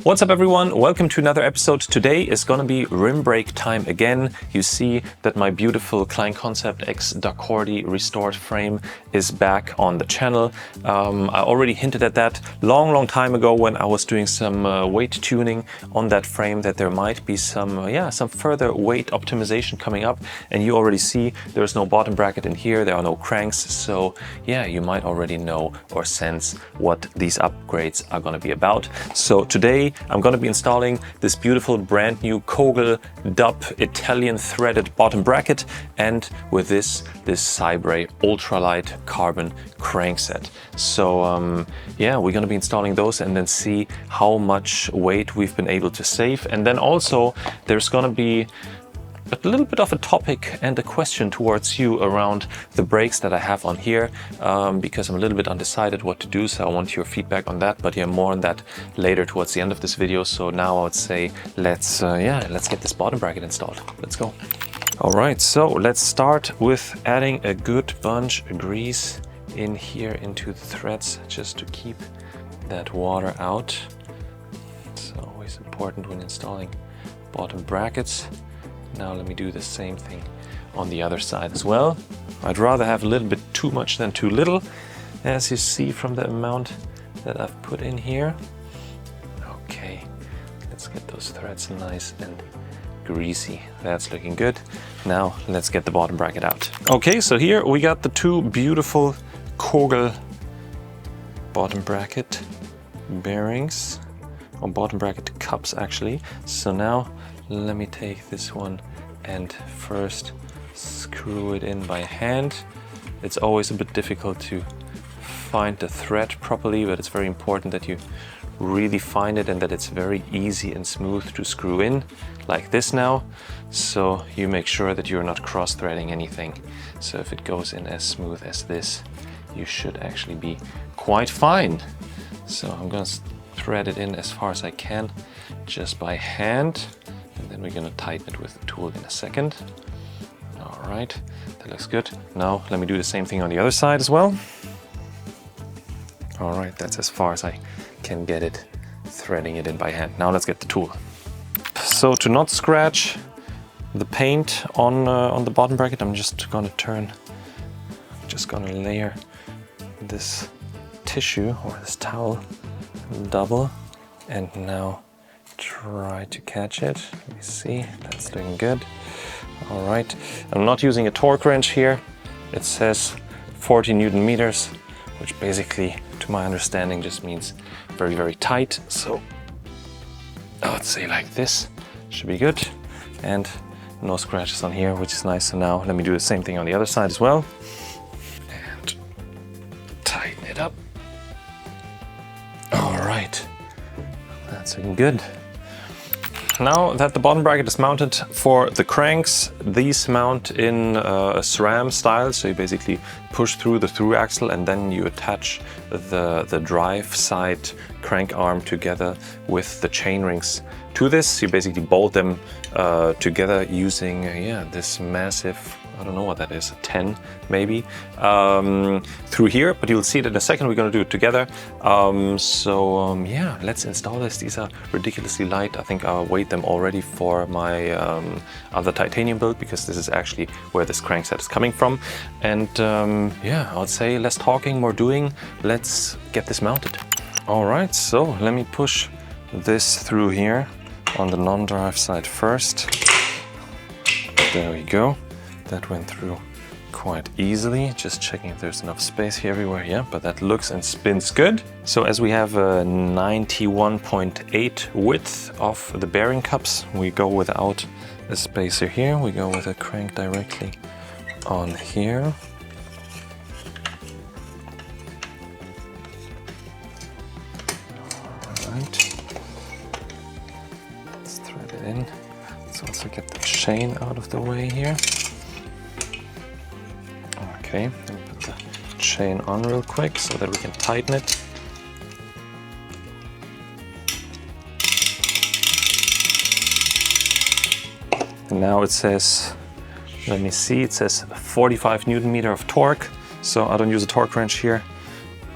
What's up everyone, welcome to another episode. Today is gonna be rim brake time again. You see that my beautiful Klein Concept X Daccordi restored frame is back on the channel. I already hinted at that long time ago when I was doing some weight tuning on that frame, that there might be some further weight optimization coming up. And you already see there's no bottom bracket in here, there are no cranks. So yeah, you might already know or sense what these upgrades are gonna be about. So today I'm going to be installing this beautiful brand new Kogel dub Italian threaded bottom bracket, and with this Cybre ultralight carbon crankset. So yeah, we're going to be installing those and then see how much weight we've been able to save. And then also there's going to be a little bit of a topic and a question towards you around the brakes that I have on here, because I'm a little bit undecided what to do, so I want your feedback on that. But yeah, more on that later towards the end of this video. So now I would say let's get this bottom bracket installed. Let's go. All right, so let's start with adding a good bunch of grease in here into the threads, just to keep that water out. It's always important when installing bottom brackets. Now let me do the same thing on the other side as well. I'd rather have a little bit too much than too little, as you see from the amount that I've put in here. Okay, let's get those threads nice and greasy. That's looking good. Now let's get the bottom bracket out. Okay, so here we got the two beautiful Kogel bottom bracket bearings, or bottom bracket cups actually. So now let me take this one and first screw it in by hand. It's always a bit difficult to find the thread properly, but it's very important that you really find it and that it's very easy and smooth to screw in, like this now. So you make sure that you're not cross-threading anything. So if it goes in as smooth as this, you should actually be quite fine. So I'm gonna thread it in as far as I can, just by hand. And then we're gonna tighten it with the tool in a second. All right, that looks good. Now let me do the same thing on the other side as well. All right, that's as far as I can get it, threading it in by hand. Now let's get the tool. So to not scratch the paint on the bottom bracket, I'm just gonna layer this tissue or this towel double, and now try to catch it. Let me see, that's doing good. All right, I'm not using a torque wrench here. It says 40 Newton meters, which basically, to my understanding, just means very tight. So I would say like this should be good, and no scratches on here, which is nice. So now let me do the same thing on the other side as well, and tighten it up. All right, that's looking good. Now that the bottom bracket is mounted for the cranks, these mount in a SRAM style. So you basically push through the through axle and then you attach the drive side crank arm together with the chain rings to this. You basically bolt them together using this massive, I don't know what that is, a 10 maybe, through here, but you'll see it in a second. We're gonna do it together. Yeah, let's install this. These are ridiculously light. I think I'll weight them already for my other titanium build, because this is actually where this crankset is coming from. And yeah, I would say less talking, more doing. Let's get this mounted. All right, so let me push this through here on the non-drive side first. There we go. That went through quite easily. Just checking if there's enough space here everywhere. Yeah, but that looks and spins good. So as we have a 91.8 width of the bearing cups, we go without a spacer here. We go with a crank directly on here. All right. Let's thread it in. Let's also get the chain out of the way here. Okay, let me put the chain on real quick so that we can tighten it. And now it says, let me see, it says 45 Newton meter of torque. So I don't use a torque wrench here.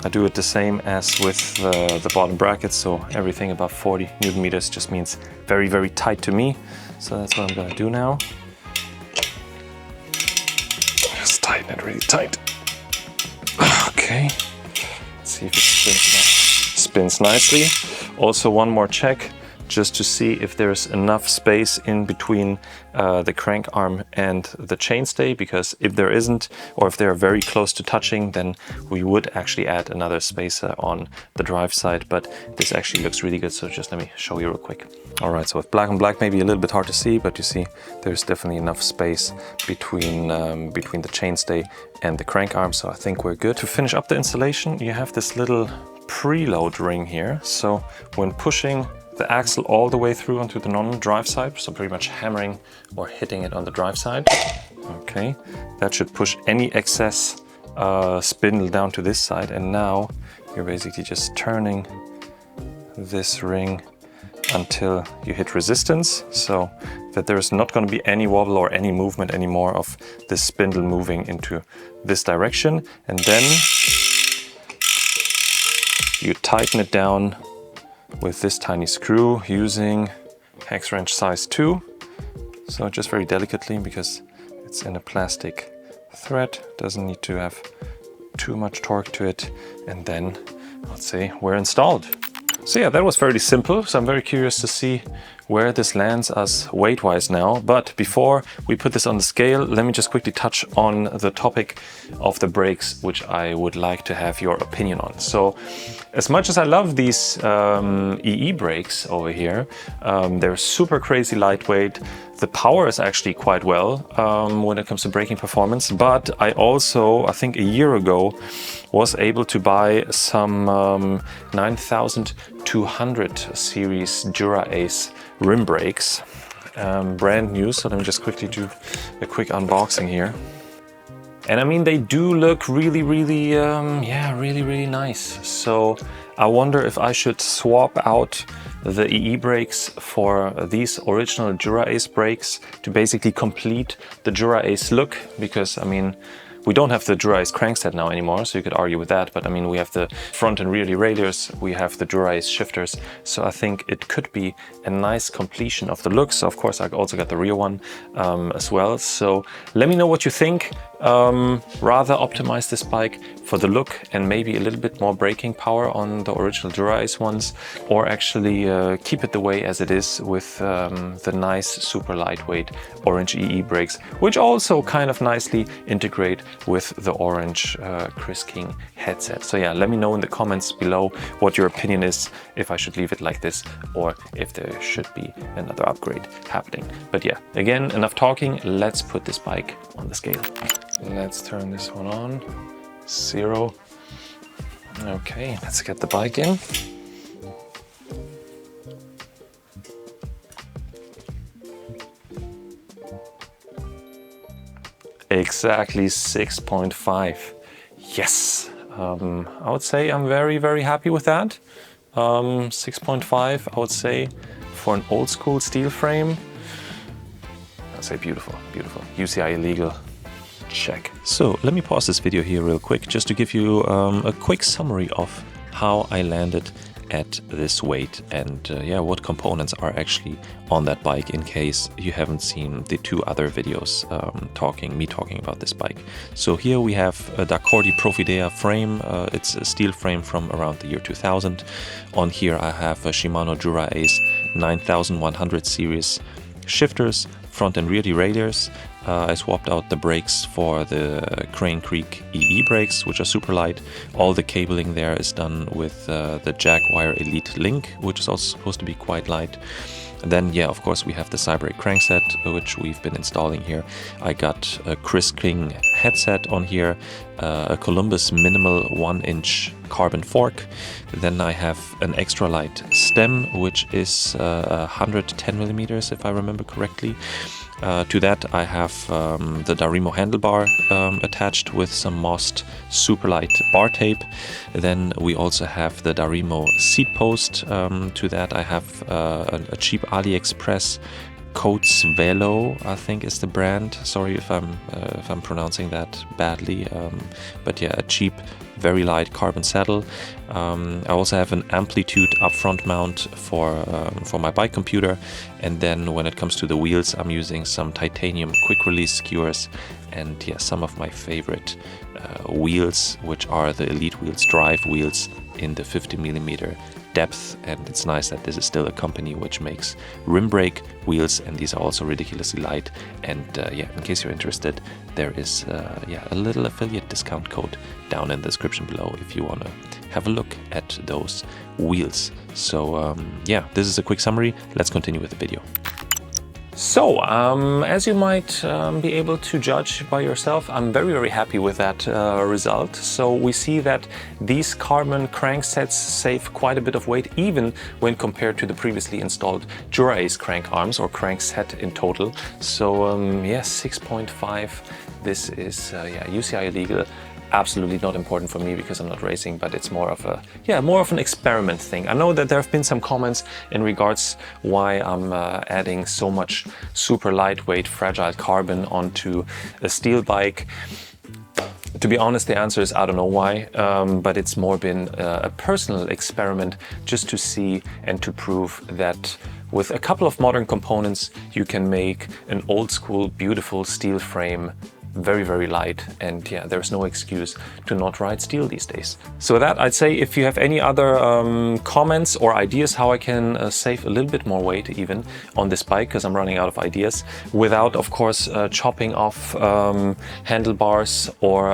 I do it the same as with the bottom brackets, so everything above 40 Newton meters just means very, very tight to me. So that's what I'm gonna do now. Just tighten it really tight. Okay, let's see if it spins nicely. Also one more check, just to see if there's enough space in between the crank arm and the chainstay, because if there isn't, or if they're very close to touching, then we would actually add another spacer on the drive side, but this actually looks really good, so just let me show you real quick. All right, so with black and black, maybe a little bit hard to see, but you see there's definitely enough space between the chainstay and the crank arm, so I think we're good. To finish up the installation, you have this little preload ring here, so when pushing the axle all the way through onto the non-drive side, so pretty much hammering or hitting it on the drive side. Okay, that should push any excess spindle down to this side, and now you're basically just turning this ring until you hit resistance, so that there's not going to be any wobble or any movement anymore of this spindle moving into this direction, and then you tighten it down with this tiny screw using hex wrench size 2. So just very delicately, because it's in a plastic thread, doesn't need to have too much torque to it, and then let's say we're installed. So yeah, that was fairly simple. So I'm very curious to see where this lands us weight-wise now. But before we put this on the scale, let me just quickly touch on the topic of the brakes, which I would like to have your opinion on. So as much as I love these EE brakes over here, they're super crazy lightweight. The power is actually quite well when it comes to braking performance, but I also, I think a year ago, was able to buy some 9200 series Dura Ace rim brakes, brand new. So let me just quickly do a quick unboxing here. And I mean, they do look really, really, really nice. So I wonder if I should swap out the EE brakes for these original Dura Ace brakes to basically complete the Dura Ace look, because I mean, we don't have the Dura Ace crankset now anymore, so you could argue with that, but I mean, we have the front and rear derailleurs, we have the Dura Ace shifters, so I think it could be a nice completion of the look. So of course I also got the rear one as well, so let me know what you think. Rather optimize this bike for the look and maybe a little bit more braking power on the original Dura Ace ones, or actually keep it the way as it is with the nice super lightweight orange EE brakes, which also kind of nicely integrate with the orange Chris King headset. So yeah, let me know in the comments below what your opinion is, if I should leave it like this or if there should be another upgrade happening. But yeah, again, enough talking, let's put this bike on the scale. Let's turn this one on, 0. Okay, let's get the bike in. Exactly 6.5. Yes, I would say I'm very, very happy with that. 6.5, I would say, for an old school steel frame. I'd say beautiful, beautiful. UCI illegal. Check. So let me pause this video here real quick just to give you a quick summary of how I landed at this weight and yeah, what components are actually on that bike, in case you haven't seen the 2 other videos me talking about this bike. So here we have a Daccordi Profidea frame. It's a steel frame from around the year 2000. On here I have a Shimano Dura Ace 9100 series shifters, front and rear derailleurs. I swapped out the brakes for the Crane Creek EE brakes, which are super light. All the cabling there is done with the Jaguar Elite Link, which is also supposed to be quite light. And then, yeah, of course, we have the Cybrake crankset, which we've been installing here. I got a Chris King headset on here, a Columbus minimal 1-inch carbon fork. Then I have an extra light stem, which is 110 millimeters, if I remember correctly. To that I have the Darimo handlebar attached with some mossed super light bar tape. Then we also have the Darimo seat post. To that I have a cheap AliExpress Coats Velo, I think is the brand. Sorry if I'm pronouncing that badly, but yeah, a cheap very light carbon saddle. I also have an amplitude upfront mount for my bike computer, and then when it comes to the wheels, I'm using some titanium quick release skewers, and yeah, some of my favorite wheels, which are the Elite Wheels drive wheels in the 50mm depth. And it's nice that this is still a company which makes rim brake wheels, and these are also ridiculously light. And yeah, in case you're interested, there is yeah, a little affiliate discount code down in the description below if you want to have a look at those wheels. So yeah, this is a quick summary. Let's continue with the video. So, as you might be able to judge by yourself, I'm very happy with that result. So we see that these carbon cranksets save quite a bit of weight, even when compared to the previously installed Dura-Ace crank arms, or crankset in total. So yeah, 6.5, this is yeah, UCI legal. Absolutely not important for me because I'm not racing, but it's more of a, yeah, more of an experiment thing. I know that there have been some comments in regards why I'm adding so much super lightweight fragile carbon onto a steel bike. To be honest, the answer is I don't know why, but it's more been a personal experiment just to see and to prove that with a couple of modern components you can make an old school beautiful steel frame very light. And yeah, there's no excuse to not ride steel these days. So with that, I'd say if you have any other comments or ideas how I can save a little bit more weight even on this bike, because I'm running out of ideas, without of course chopping off handlebars or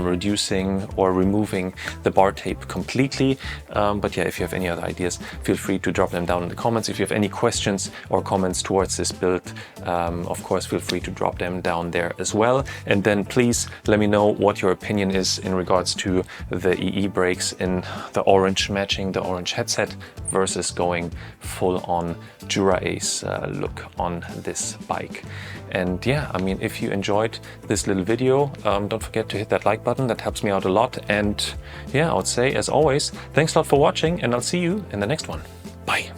reducing or removing the bar tape completely. But yeah, if you have any other ideas, feel free to drop them down in the comments. If you have any questions or comments towards this build, of course feel free to drop them down there as well. And then please let me know what your opinion is in regards to the EE brakes in the orange, matching the orange headset, versus going full on Dura-Ace look on this bike. And yeah, I mean, if you enjoyed this little video, don't forget to hit that like button. That helps me out a lot. And yeah, I would say, as always, thanks a lot for watching, and I'll see you in the next one. Bye.